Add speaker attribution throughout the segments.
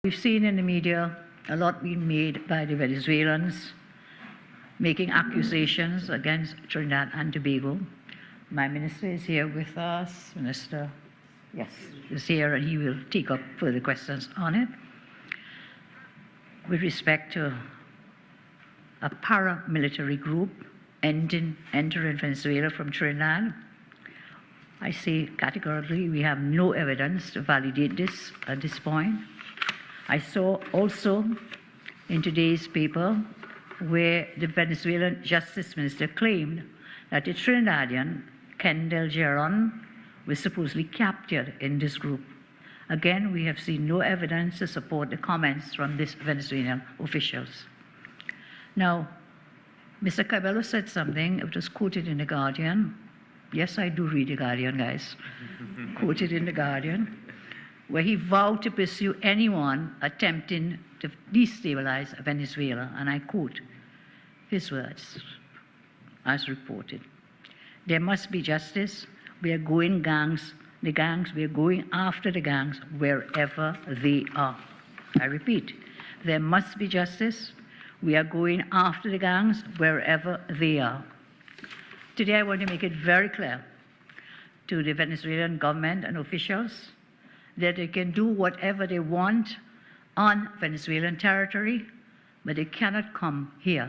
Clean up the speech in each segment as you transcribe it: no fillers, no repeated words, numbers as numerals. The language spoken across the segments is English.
Speaker 1: We've seen in the media a lot being made by the Venezuelans, making accusations against Trinidad and Tobago. My minister is here with us. Minister, yes, is here, and he will take up further questions on it. With respect to a paramilitary group entering Venezuela from Trinidad, I say categorically we have no evidence to validate this at this point. I saw also in today's paper where the Venezuelan Justice Minister claimed that the Trinidadian Kendall Geron was supposedly captured in this group. Again, we have seen no evidence to support the comments from these Venezuelan officials. Now, Mr. Cabello said something, it was quoted in The Guardian. Yes, I do read The Guardian, guys. Quoted in The Guardian, where he vowed to pursue anyone attempting to destabilize Venezuela. And I quote his words, as reported. There must be justice. We are going we are going after the gangs wherever they are. I repeat, there must be justice. We are going after the gangs wherever they are. Today I want to make it very clear to the Venezuelan government and officials that they can do whatever they want on Venezuelan territory, but they cannot come here.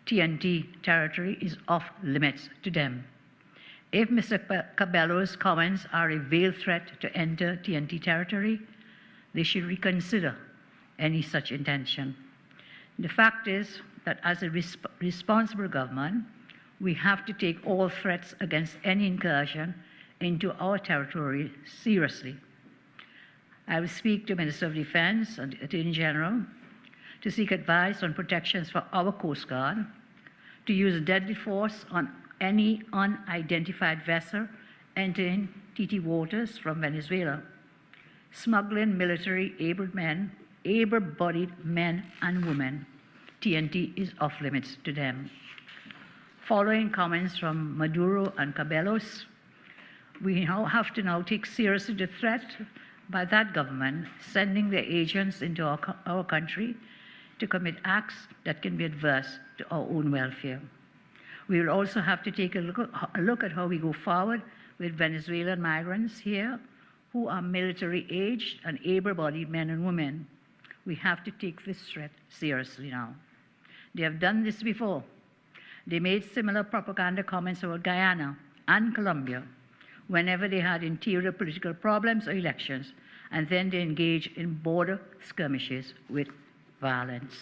Speaker 1: TNT territory is off limits to them. If Mr. Cabello's comments are a veiled threat to enter TNT territory, they should reconsider any such intention. The fact is that as a responsible government, we have to take all threats against any incursion into our territory seriously. I will speak to Minister of Defense and the Attorney General to seek advice on protections for our Coast Guard, to use deadly force on any unidentified vessel entering TT waters from Venezuela, smuggling military able-bodied men and women. TNT is off limits to them. Following comments from Maduro and Cabellos, we now have to take seriously the threat by that government sending their agents into our country to commit acts that can be adverse to our own welfare. We will also have to take a look at how we go forward with Venezuelan migrants here who are military-aged and able-bodied men and women. We have to take this threat seriously now. They have done this before. They made similar propaganda comments about Guyana and Colombia whenever they had interior political problems or elections, and then they engage in border skirmishes with violence.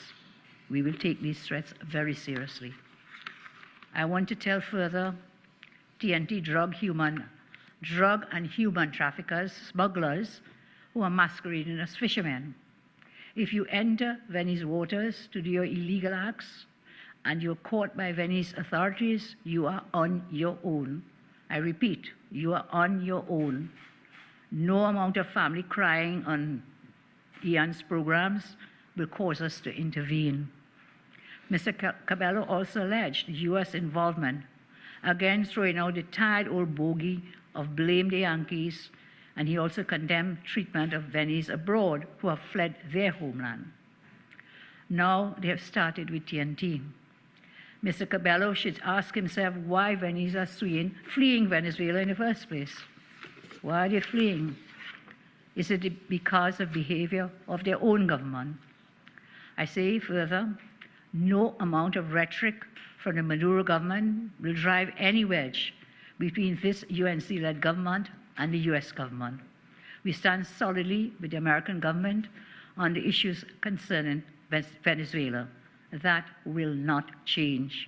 Speaker 1: We will take these threats very seriously. I want to tell further TNT drug and human traffickers, smugglers, who are masquerading as fishermen. If you enter Venice waters to do your illegal acts and you're caught by Venice authorities, you are on your own. I repeat, you are on your own. No amount of family crying on Ian's programs will cause us to intervene. Mr. Cabello also alleged U.S. involvement, again throwing out the tired old bogey of blame the Yankees, and he also condemned treatment of Venice abroad who have fled their homeland. Now they have started with TNT. Mr. Cabello should ask himself why Venice are fleeing Venezuela in the first place. Why are they fleeing? Is it because of behavior of their own government? I say further, no amount of rhetoric from the Maduro government will drive any wedge between this UNC-led government and the US government. We stand solidly with the American government on the issues concerning Venezuela. That will not change.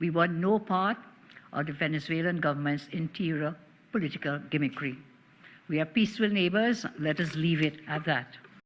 Speaker 1: We want no part of the Venezuelan government's interior political gimmickry. We are peaceful neighbors. Let us leave it at that.